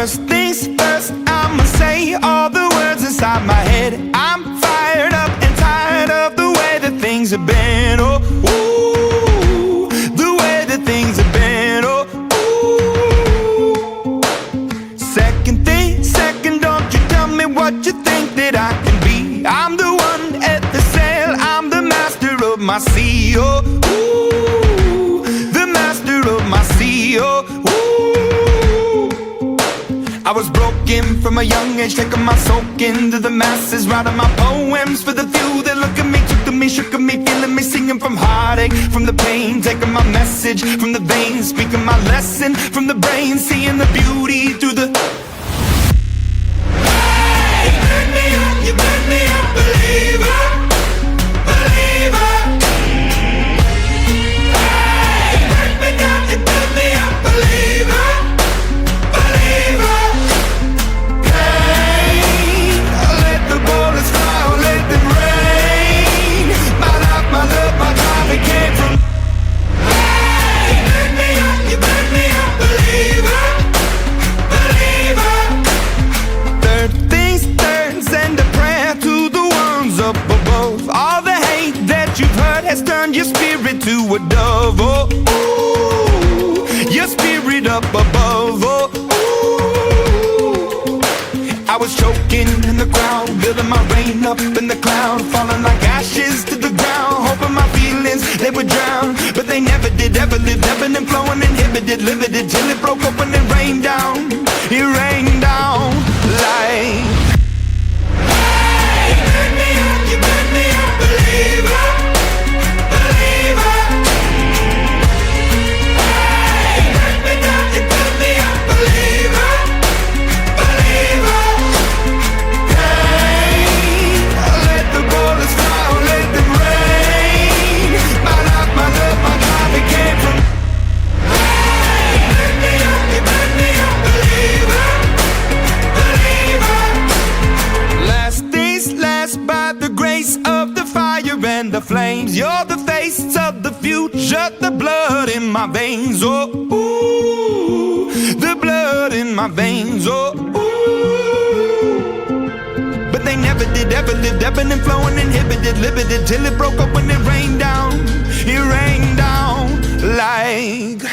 First things first, I'ma say all the words inside my head. I'm fired up and tired of the way that things have been. Oh, ooh, the way that things have been. Oh, ooh. Second thing, second, don't you tell me what you think that I can be. I'm the one at the sail, I'm the master of my sea. Oh, ooh, the master of my sea. Oh, ooh. I was broken from a young age, taking my soak into the masses, writing my poems for the few that look at me, took to me, shook at me, feeling me, singing from heartache, from the pain, taking my message from the veins, speaking my lesson from the brain, seeing the beauty through the... Hey, you burn me up, you burn me up, believer, believer. Hey, you burn me down, you burn me up, believer, believer. Has turned your spirit to a dove. Oh, ooh, your spirit up above. Oh, ooh. I was choking in the crowd, building my rain up in the cloud, falling like ashes to the ground, hoping my feelings they would drown, but they never did. Ever lived, ebbing and flowing, inhibited, limited, till it broke open and rained down. It rained down like... Hey, you burn me up, you burn me up, believer. And the flames, you're the face of the future, the blood in my veins. Oh, ooh, the blood in my veins. Oh, ooh. But they never did, ever lived, ebbing and flowing, inhibited, limited, till it broke up when it rained down. It rained down like...